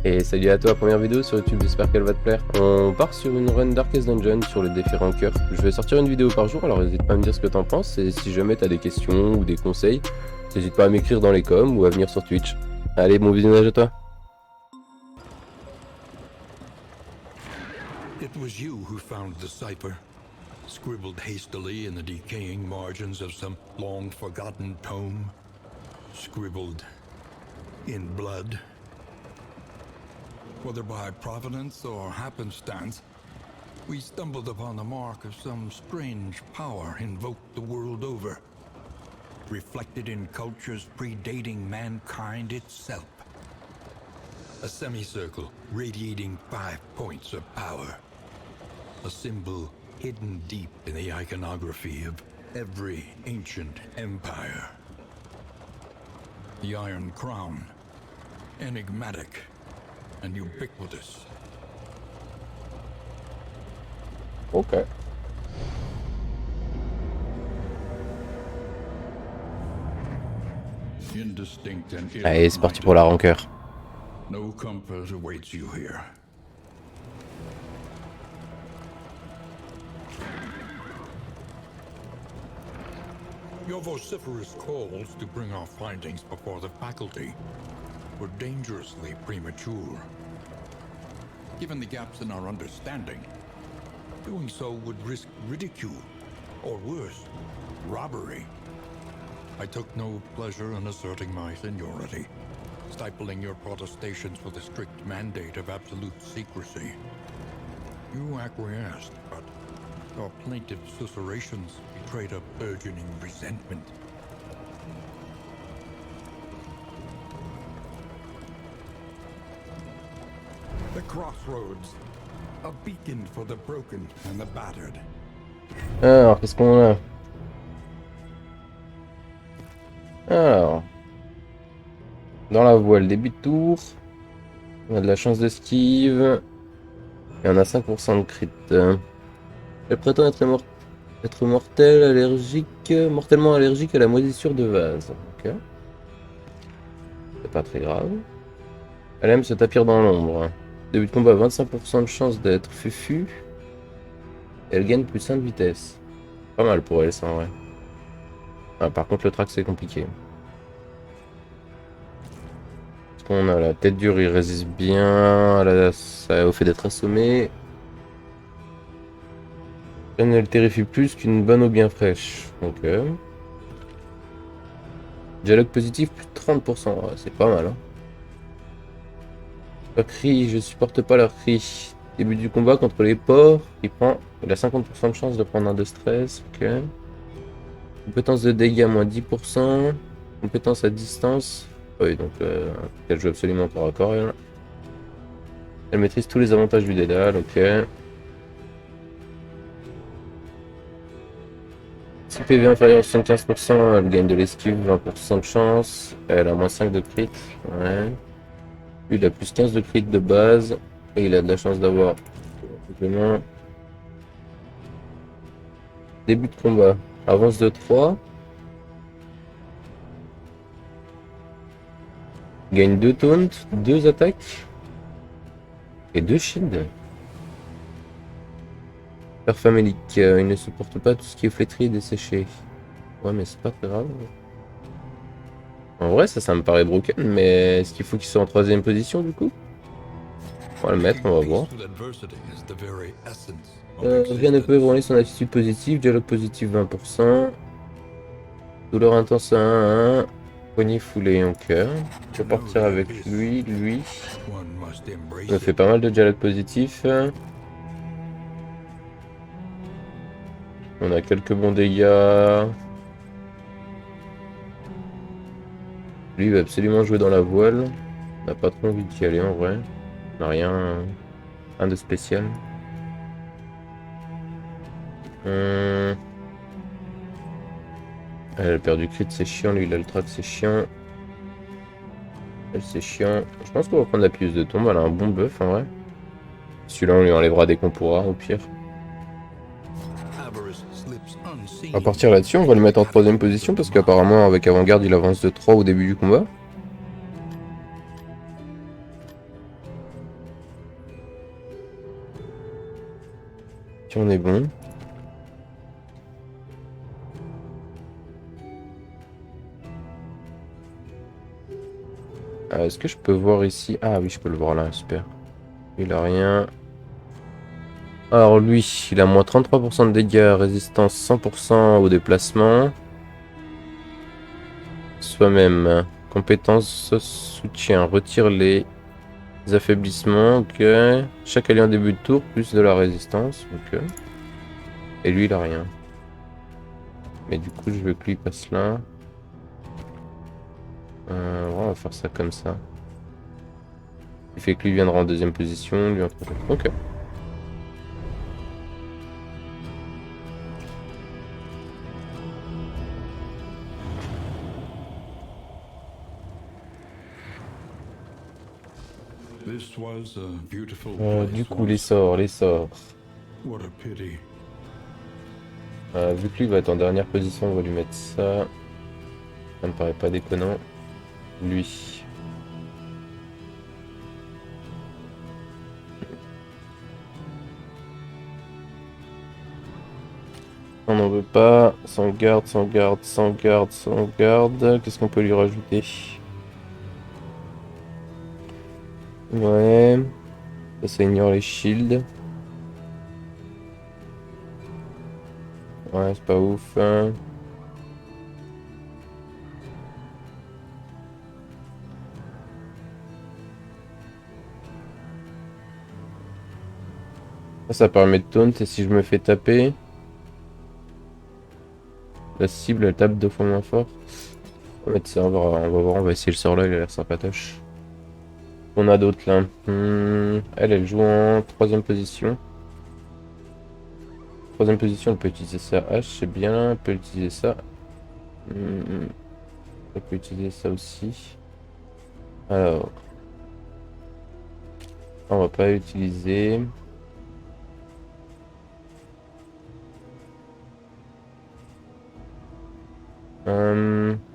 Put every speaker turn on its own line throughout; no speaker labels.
Et salut à toi, première vidéo sur YouTube, j'espère qu'elle va te plaire. On part sur une run Darkest Dungeon sur le défi Ranker. Je vais sortir une vidéo par jour, alors n'hésite pas à me dire ce que t'en penses. Et si jamais t'as des questions ou des conseils, n'hésite pas à m'écrire dans les coms ou à venir sur Twitch. Allez, bon visionnage à toi.
It was you who found the cipher, scribbled hastily in the decaying margins of some long-forgotten tome. Scribbled in blood. Whether by providence or happenstance, we stumbled upon the mark of some strange power invoked the world over, reflected in cultures predating mankind itself. A semicircle radiating 5 points of power. A symbol hidden deep in the iconography of every ancient empire. The Iron Crown, enigmatic and ubiquitous.
Ok.
Indistinct and
Allez, c'est parti pour la Ranker.
No comfort awaits you here. Your vociferous calls to bring our findings before the faculty were dangerously premature. Given the gaps in our understanding, doing so would risk ridicule, or worse, robbery. I took no pleasure in asserting my seniority, stifling your protestations for the strict mandate of absolute secrecy. You acquiesced, but your plaintive susurrations betrayed a burgeoning resentment. The crossroads, a beacon for the broken and the battered.
Alors, qu'est-ce qu'on a? Alors, dans la voile, début de tour. On a de la chance d'esquive. Et on a 5% de crit. Elle prétend être mortellement allergique à la moisissure de vase. Ok. C'est pas très grave. Elle aime se tapir dans l'ombre. Début de combat, 25% de chance d'être fufu. Et elle gagne plus 1 de vitesse. Pas mal pour elle, ça en vrai. Ah, par contre, le track, c'est compliqué. Parce qu'on a la tête dure, il résiste bien au fait d'être assommé. Elle terrifie plus qu'une bonne eau bien fraîche. Ok. Dialogue positif, plus de 30%. Ouais, c'est pas mal. Hein. Pas cri, je supporte pas leur cri. Début du combat contre les porcs. Il a 50% de chance de prendre un de stress. Ok. Compétence de dégâts, moins 10%. Compétence à distance. Oui, donc elle joue absolument corps à corps. Elle maîtrise tous les avantages du dédale. Ok. Si PV inférieur à 75%, elle gagne de l'esquive, 20% de chance. Elle a moins 5 de crit. Ouais. Lui, il a plus 15 de crit de base. Et il a de la chance d'avoir complément. Début de combat. Avance de 3. Gagne 2 taunts, 2 attaques. Et 2 shields. Père famélique, il ne supporte pas tout ce qui est flétri et desséché. Ouais, mais c'est pas très grave. En vrai, ça me paraît broken, mais est-ce qu'il faut qu'il soit en 3ème position du coup? On va le mettre, on va voir. Rien ne peut ébranler son attitude positive, dialogue positif 20%. Douleur intense à 1, poignée foulée en cœur. Je vais partir avec lui. Ça fait pas mal de dialogue positif. On a quelques bons dégâts. Lui, il va absolument jouer dans la voile. On n'a pas trop envie d'y aller en vrai. On n'a rien de spécial. Elle a perdu crit, c'est chiant. Lui, il a le track, c'est chiant. Elle, c'est chiant. Je pense qu'on va prendre la pieuse de tombe. Elle a un bon buff en vrai. Celui-là, on lui enlèvera dès qu'on pourra, au pire. On va partir là-dessus, on va le mettre en 3ème position parce qu'apparemment avec avant-garde il avance de 3 au début du combat. Tiens, on est bon. Est-ce que je peux voir ici? Ah oui, je peux le voir là, super. Il a rien. Alors lui, il a moins 33% de dégâts, résistance 100% au déplacement. Soi-même, compétence soutien, retire les affaiblissements, ok. Chaque allié en début de tour, plus de la résistance, ok. Et lui, il a rien. Mais du coup, je veux que lui passe là. On va faire ça comme ça. Il fait que lui viendra en deuxième position, lui en troisième. Ok.
This was a beautiful
Du
place
coup, les
once.
sorts, les sorts.
What a pity.
Vu que lui va être en dernière position, on va lui mettre ça. Ça me paraît pas déconnant. Lui. On n'en veut pas. Sans garde, sans garde, sans garde, sans garde. Qu'est-ce qu'on peut lui rajouter? Ouais. Ça ignore les shields. Ouais, c'est pas ouf. Hein. Ça permet de taunt et si je me fais taper, la cible elle tape 2 fois moins fort. On va mettre ça, on va voir, on va essayer le sort là, il a l'air sympatoche. On a d'autres là. Elle joue en troisième position. Troisième position, elle peut utiliser sa hache, c'est bien. Elle peut utiliser ça. Elle peut utiliser ça aussi. Alors. On va pas utiliser.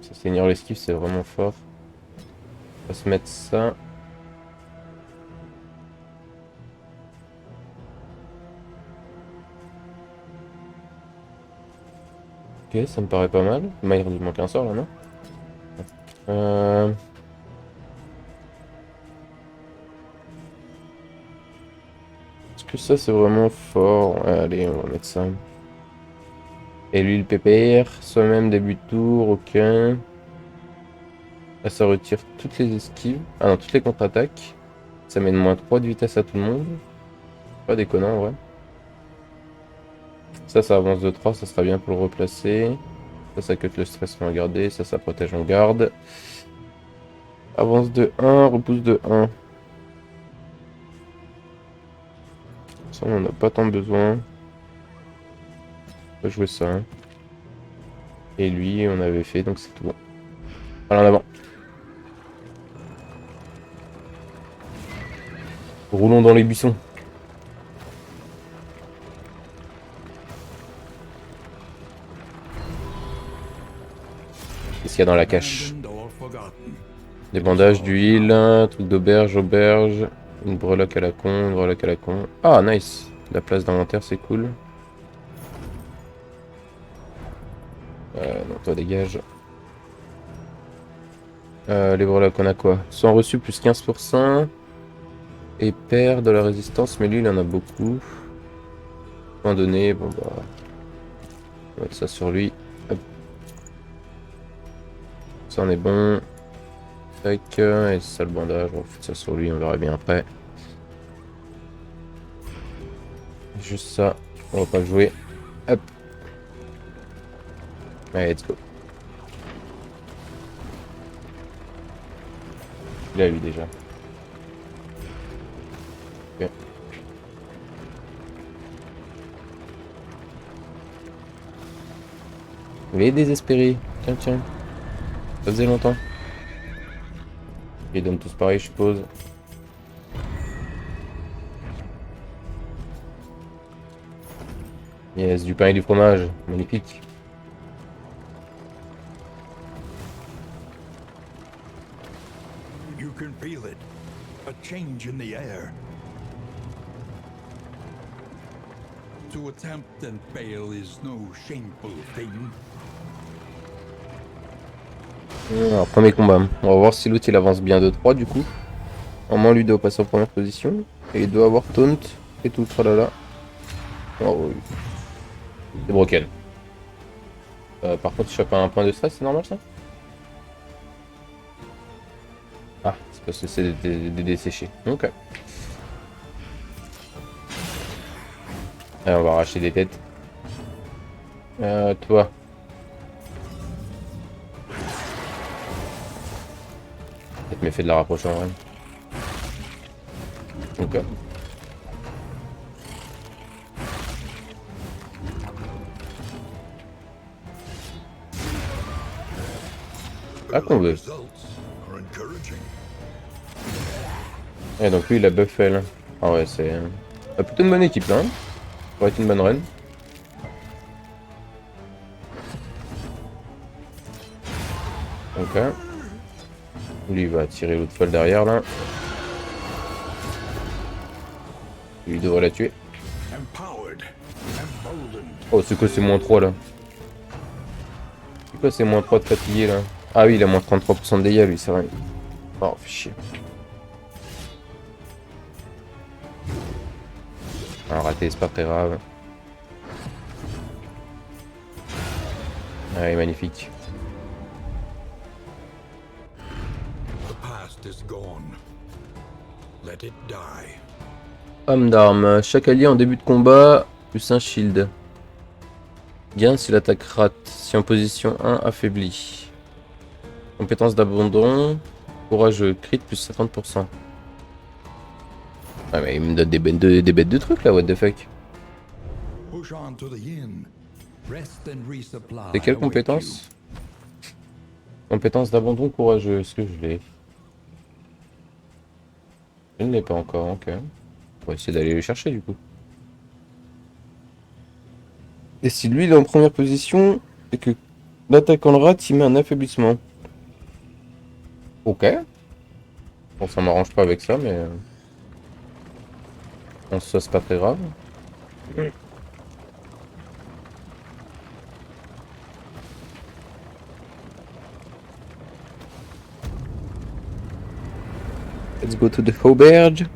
Ça seigneur l'esquive, c'est vraiment fort. On va se mettre ça. Ok, ça me paraît pas mal. Mais il manque un sort là, non? Euh... Est-ce que ça c'est vraiment fort? Ouais, allez, on va mettre ça. Et lui le PPR, soi-même début de tour, ok. Là ça retire toutes les esquives. Ah non, toutes les contre-attaques. Ça met de -3 de vitesse à tout le monde. Pas déconnant en vrai. Ça avance de 3, ça sera bien pour le replacer. Ça cut le stress en garder. Ça protège en garde. Avance de 1, repousse de 1. Ça on en a pas tant besoin. On peut jouer ça. Hein. Et lui on avait fait donc c'est tout bon. Allez en avant. Roulons dans les buissons. Qu'est-ce qu'il y a dans la cache? Des bandages, d'huile, truc d'auberge, auberge, une breloque à la con, une breloque à la con. Ah, nice. La place d'inventaire, c'est cool. Non, toi, dégage. Les breloques, on a quoi? Sont reçus plus 15%. Et perd de la résistance, mais lui, il en a beaucoup. Point donné, bon bah... On va mettre ça sur lui. Hop. Ça en est bon. Tac, et c'est ça le bandage, on va foutre ça sur lui, on verra bien après. Juste ça, on va pas jouer. Hop. Allez, let's go. Il a lui déjà. Ok. Les désespérés. Tiens, tiens. Ça faisait longtemps. Ils donnent tous pareil, je suppose. Yes, du pain et du fromage. Magnifique.
You can feel it. A change in the air. To attempt and fail is no shameful thing.
Alors, premier combat. On va voir si l'autre il avance bien de 3 du coup. Normalement, lui doit passer en première position. Et il doit avoir taunt et tout le tralala. Oh oui. C'est broken. Par contre, il chope un point de stress, c'est normal ça? Ah, c'est parce que c'est des desséchés. Ok. Allez, on va arracher des têtes. Toi. Peut-être m'effet de la rapproche en vrai. Ok. Ah qu'on veut.
Results are encouraging.
Et donc lui il a buffé là. Ah ouais c'est plutôt une bonne équipe là. Hein. Ça pourrait être une bonne run. Ok. Lui il va tirer l'autre folle derrière là. Lui devrait la tuer.
Empowered, emboldened.
Oh c'est quoi c'est moins 3 là? C'est quoi c'est moins 3 de fatigué là? Ah oui il a moins 33% de dégâts lui c'est vrai. Oh fait chier. Un raté c'est pas très grave. Allez magnifique.
The past is gone. Let it die.
Homme d'armes. Chaque allié en début de combat, plus un shield. Gain si l'attaque rate. Si en position 1, affaibli. Compétence d'abandon. Courageux. Crit plus 50%. Ah mais il me donne des bêtes de trucs là, what the fuck.
Push on to the inn. Rest and resupply.
C'est quelle
await
compétence? Compétence d'abandon courageux. Est-ce que je l'ai? Je ne l'ai pas encore, ok. On va essayer d'aller le chercher du coup. Et si lui il est en première position et que l'attaquant le rate, il met un affaiblissement. Ok. Bon, ça m'arrange pas avec ça, mais. En soi, c'est pas très grave. Let's go to the auberge.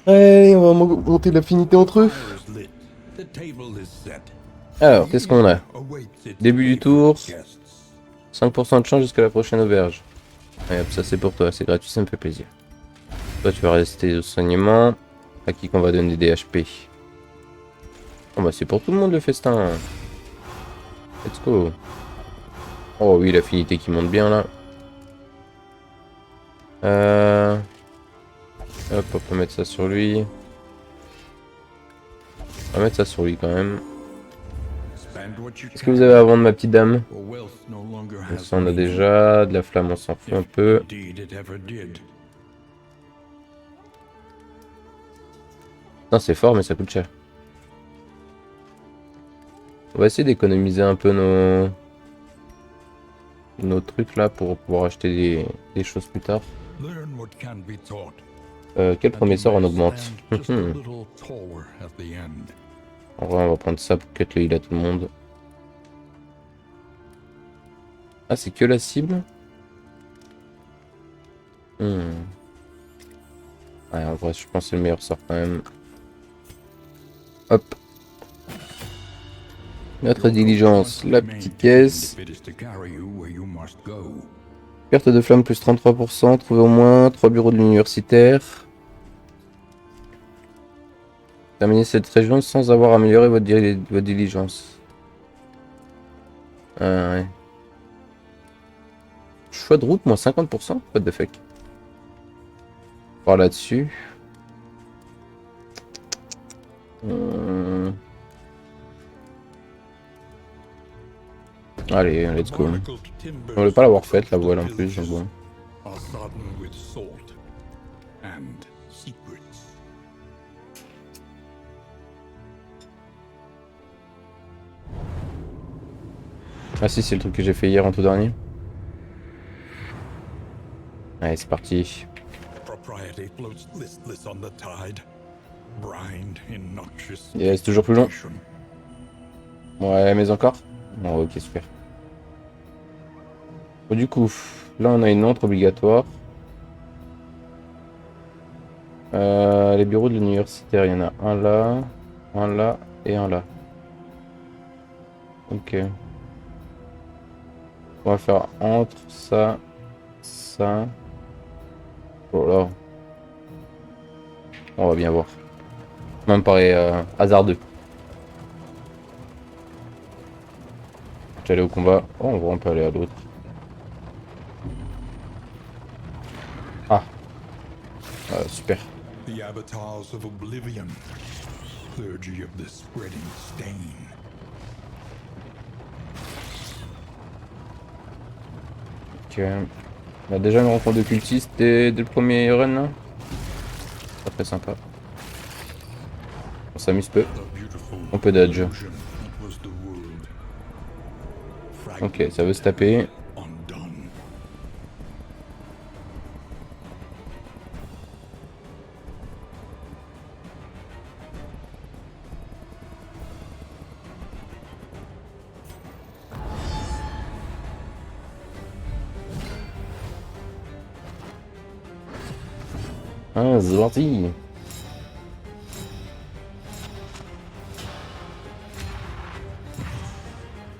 Allez, on va monter l'affinité entre eux.
Fire is lit. The table is set.
Alors, qu'est-ce qu'on a?
Awaits its
Début du
favorite
tour.
guests.
5% de chance jusqu'à la prochaine auberge. Allez hop, ça c'est pour toi, c'est gratuit, ça me fait plaisir. Toi tu vas rester au saignement. À qui qu'on va donner des HP? Oh bah c'est pour tout le monde le festin. Let's go. Oh oui, l'affinité qui monte bien là. Hop, on peut mettre ça sur lui. On va mettre ça sur lui quand même.
Spend what you
Qu'est-ce que vous avez à vendre ma petite dame?
for wealth no longer has
Ça on a
meaning.
déjà. De la flamme on s'en fout un peu.
Indeed it ever did.
Non c'est fort mais ça coûte cher. On va essayer d'économiser un peu nos trucs là pour pouvoir acheter des choses plus tard.
Learn what can be taught.
Quel premier sort on augmente?
Stand just a little taller at the end.
En vrai, on va prendre ça pour cut le heal à tout le monde. Ah, c'est que la cible? Ouais, en vrai, je pense que c'est le meilleur sort quand même. Hop. Notre diligence, la petite pièce.
If it is to carry you where you must go.
Perte de flamme plus 33%. Trouver au moins 3 bureaux de l'universitaire. Terminez cette région sans avoir amélioré votre diligence. Ah ouais. Choix de route, moins 50%? What the fuck? Par là-dessus. Allez, let's go.
Barnacled timbers
On ne pas l'avoir faite la voile en plus, donc bon.
are sodden with salt and secrets.
Ah si, c'est le truc que j'ai fait hier en tout dernier. Allez, c'est parti.
propriety floats listless on the tide, brined in noxious
Et c'est toujours plus long.
vegetation.
Ouais, mais encore. Bon, ok, super. Bon, du coup, là on a une montre obligatoire. Les bureaux de l'universitaire, il y en a un là et un là. Ok. On va faire entre ça, ça. Oh là. On va bien voir. Ça me paraît hasardeux. J'allais au combat. Oh, on peut aller à l'autre. Ah, super.
The avatars of oblivion, clergy of the spreading stain.
Ok. On a déjà une rencontre de cultistes dès le premier run là. Pas très sympa. On s'amuse peu. On peut dodge. Ok, ça veut se taper. Ah, c'est parti.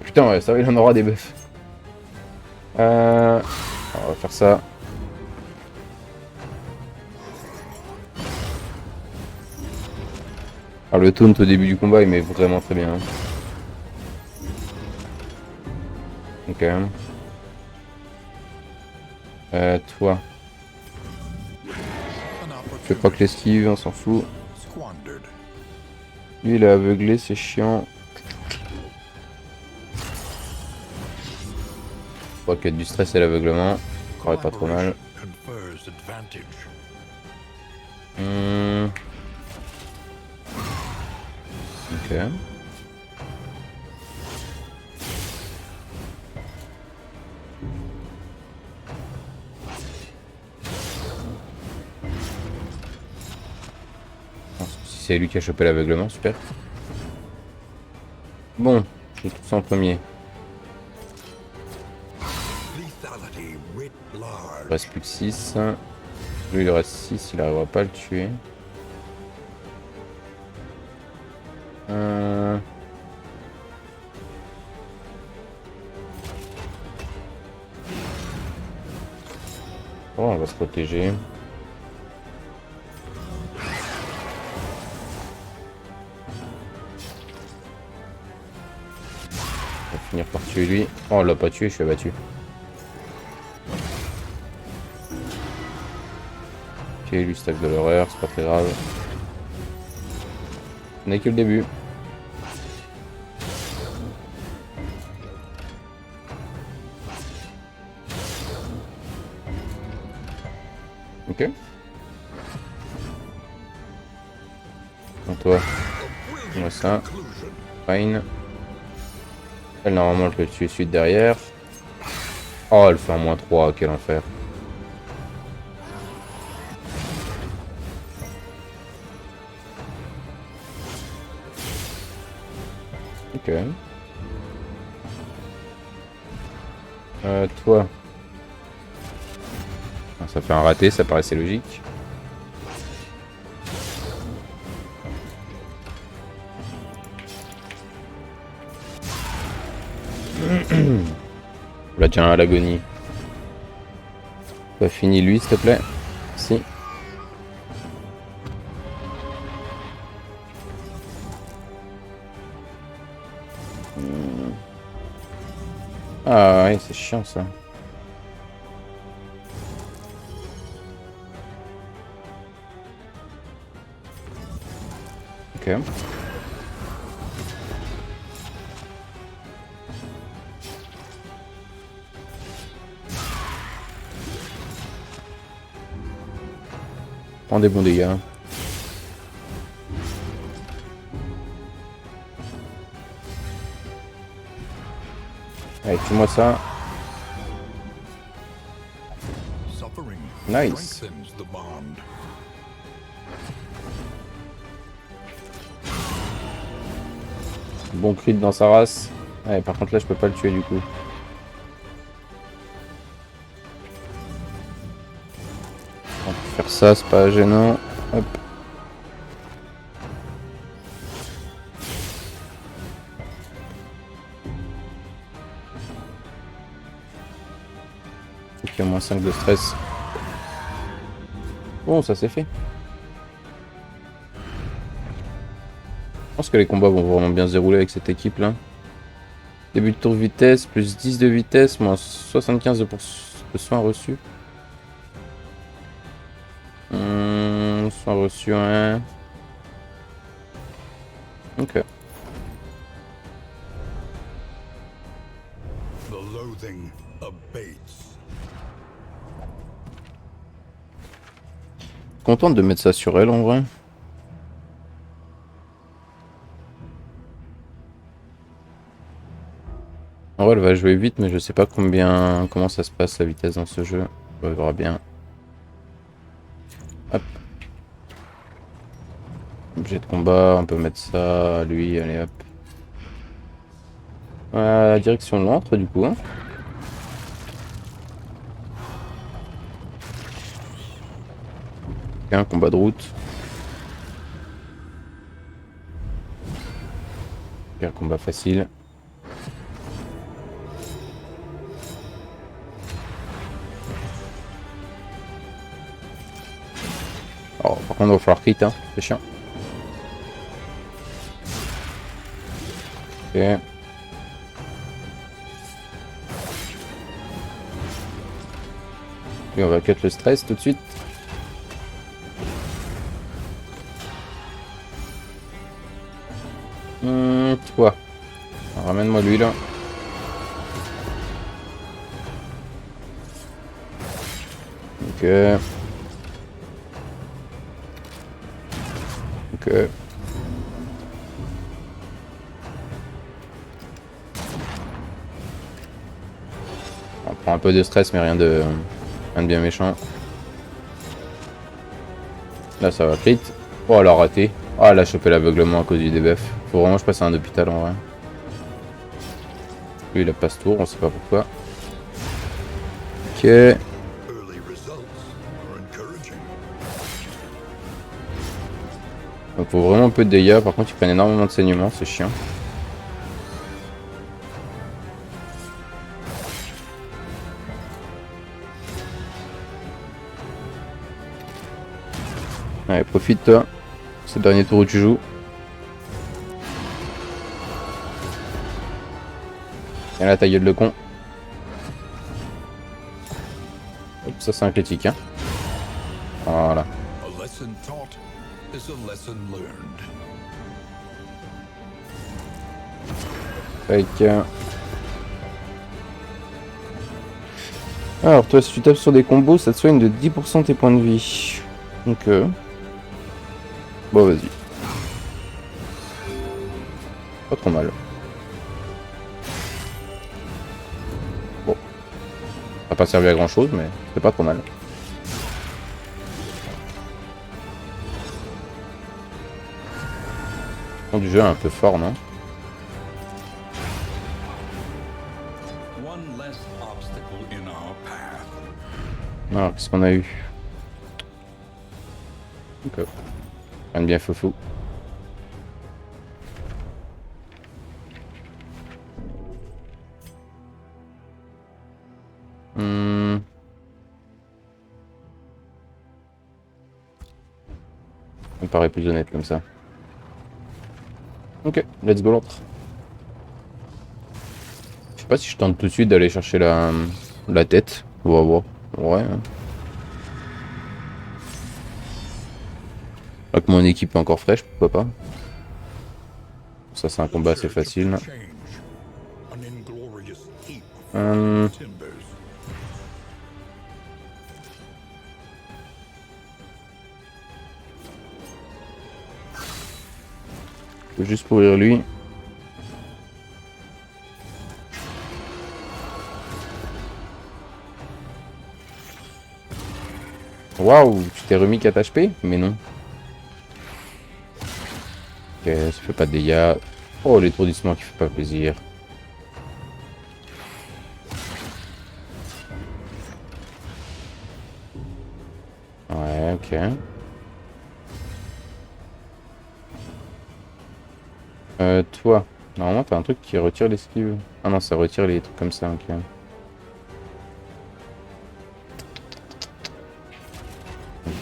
Putain, ouais, ça va, il en aura des buffs. On va faire ça. Alors le taunt au début du combat, il met vraiment très bien. Ok. Toi. Je crois que l'esquive, on s'en fout. Lui, il est aveuglé, c'est chiant. Je crois qu'il y a du stress et l'aveuglement. Ça aurait pas trop mal. Ok. Si c'est lui qui a chopé l'aveuglement, super. Bon, je fais tout ça en premier. Il reste plus que 6. Lui, il reste 6, il arrivera pas à le tuer. Oh, on va se protéger. On va finir par tuer lui. Oh, on l'a pas tué, je suis abattu. Ok, lui stack de l'horreur, c'est pas très grave. On n'est que le début. Ok. Donc toi, moi ça. Fine. Elle, normalement, je peux le tuer suite derrière. Oh, elle fait un -3, quel enfer. Ok. Toi. Ah, ça fait un raté, ça paraissait logique. Là, tiens, à l'agonie. T'as fini lui, s'il te plaît. Si. Ah ouais, c'est chiant ça. Ok. Prends des bons dégâts. Allez, tue-moi ça.
suffering
Nice.
strengthens the bond.
Bon crit dans sa race. Ouais, par contre là je peux pas le tuer du coup. On peut faire ça, c'est pas gênant. Hop. Ok, moins 5 de stress. Bon, ça c'est fait. Je pense que les combats vont vraiment bien se dérouler avec cette équipe là. Début de tour vitesse, plus 10 de vitesse, moins 75 de soins reçus. Soins reçus, ouais. Ok.
The loathing abates.
Contente de mettre ça sur elle en vrai. En vrai, elle va jouer vite, mais je sais pas comment ça se passe la vitesse dans ce jeu. On verra bien. Hop. Objet de combat, on peut mettre ça, lui, allez hop. Direction de l'antre du coup. Hein. Ok, un combat de route. Ok, un combat facile. Oh, par contre, on va falloir crit, hein. C'est chiant. Ok. Et on va cut le stress tout de suite. Toi. Ramène-moi lui là. Ok. Ok. On prend un peu de stress, mais rien de bien méchant. Là, ça va crit. Oh, elle a raté. Oh, elle a chopé l'aveuglement à cause du debuff. Faut vraiment que je passe à un hôpital en vrai. Lui, il a pas ce tour, on sait pas pourquoi. Ok.
Early results are encouraging.
Donc, faut vraiment un peu de dégâts. Par contre, ils prennent énormément de saignement, c'est chiant. Allez, profite toi. C'est le dernier tour où tu joues. Et là, ta gueule de con. Hop, ça, c'est un critique. Hein. Voilà.
A lesson taught is a lesson learned.
Tac. Alors, toi, si tu tapes sur des combos, ça te soigne de 10% tes points de vie. Donc, bon, vas-y. Pas trop mal. Bon. Ça n'a pas servi à grand chose, mais c'est pas trop mal. Le fond du jeu est un peu fort, non?
One less obstacle in our path.
Alors, qu'est-ce qu'on a eu? Ok. Rien de bien foufou. Ça me paraît plus honnête comme ça. Ok, let's go l'autre. Je sais pas si je tente tout de suite d'aller chercher la tête. On va voir. Ouais. Hein. Là que mon équipe est encore fraîche, pourquoi pas. Ça c'est un combat assez facile.
Change. An inglorious heap of
Hum,
timbers.
faut juste pourrir lui. Waouh, tu t'es remis 4 HP? Mais non. Ok, ça fait pas de dégâts. Oh, l'étourdissement qui fait pas plaisir. Ouais, ok. Toi. Normalement, t'as un truc qui retire l'esquive. Ah non, ça retire les trucs comme ça, ok.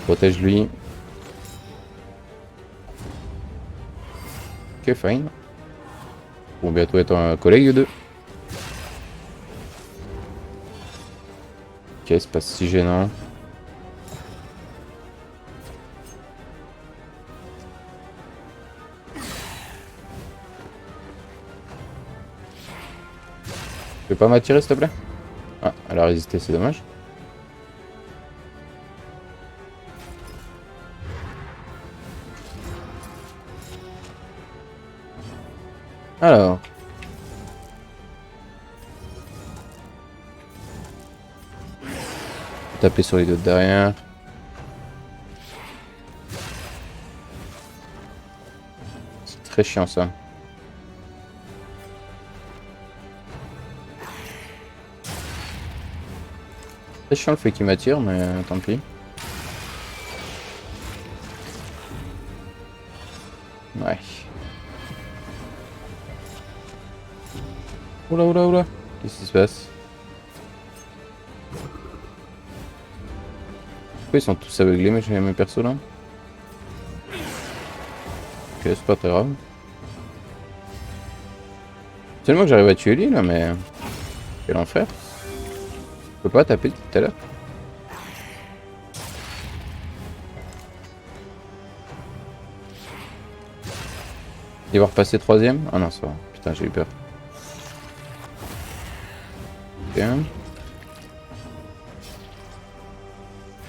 Protège lui. Ok, fine. Bon, bientôt être un collègue de. Ok, c'est pas si gênant. Tu peux pas m'attirer, s'il te plaît? Ah, elle a résisté, c'est dommage. Alors. Taper sur les deux derrière. C'est très chiant ça. C'est chiant le fait qu'il m'attire, mais tant pis. Ouais. Oula, oula, oula. Qu'est-ce qui se passe? Pourquoi ils sont tous aveuglés, mes persos là? Ok, c'est pas très grave. Seulement que j'arrive à tuer lui là, mais. Quel enfer. Je peux pas taper tout à l'heure. Il va repasser troisième? Ah non, ça va. Putain, j'ai eu peur. Ok.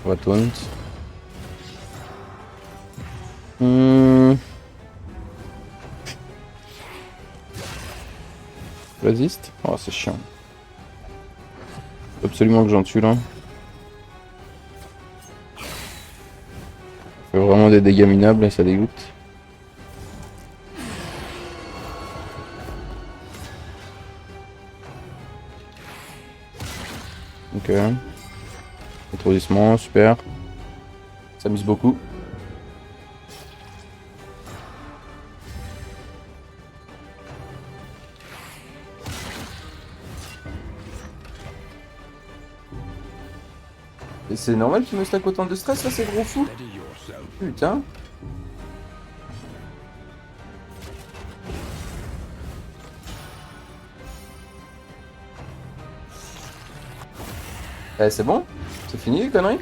On va taunt. Résiste? Oh, c'est chiant. Faut absolument que j'en tue là. Fait vraiment des dégâts minables et ça dégoûte. Ok. Étourdissement, super. Ça amuse beaucoup. Et c'est normal qu'il me stack autant de stress là, ces gros fous? Putain. Eh, c'est bon? C'est fini les conneries?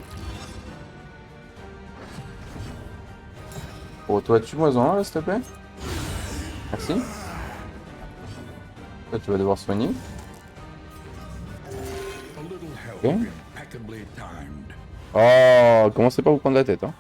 Bon, toi, tue-moi en là, s'il te plaît. Merci. Toi, tu vas devoir soigner. Ok. Oh, commencez pas à vous prendre la tête, hein.